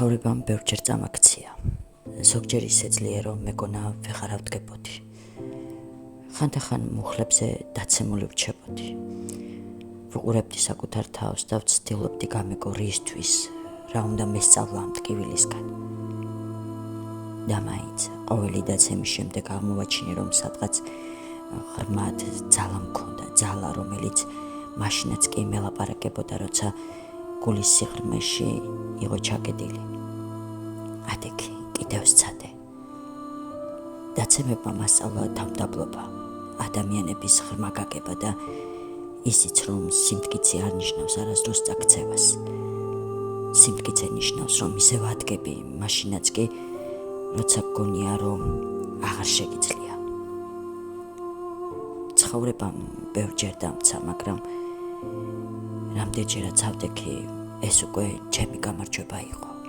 ცხოვრებამ ბევრჯერ წამაქცია. ზოგჯერ ისეძლია, რომ მეგონა ვეღარ ავდგებოდი. ხანდახან მუხლებზე დაცემული ვრჩებოდი. ვუყურებდი საკუთარ თავს და ვცდილობდი გამეგო რისთვის, რა უნდა მესწავლა ამ ტკივილისგან. და მაინც ყოველი დაცემის შემდეგ აღმოვაჩინე, რომ სადღაც ღრმად ძალა მქონდა, ძალა, რომელიც მაშინაც კი მელაპარაკებოდა, როცა გულის სიღრმეში იყო ჩაკეტილი. ადექი კიდევ სცადე. დაცემებმა მასწავლა თავმდაბლობა, ადამიანების ღრმა გაგება და ისიც, რომ სიმტკიცე არ ნიშნავს არასდროს წაქცევას. სიმტკიცე ნიშნავს, რომ ისევ ადგები, მაშინაც კი, როცა გგონია, რომ აღარ შეგიძლია. ცხოვრებამ ბევრჯერ დამცა, მაგრამ რამდენჯერაც ავდექი, ეს უკვე ჩემი გამარჯვება იყო.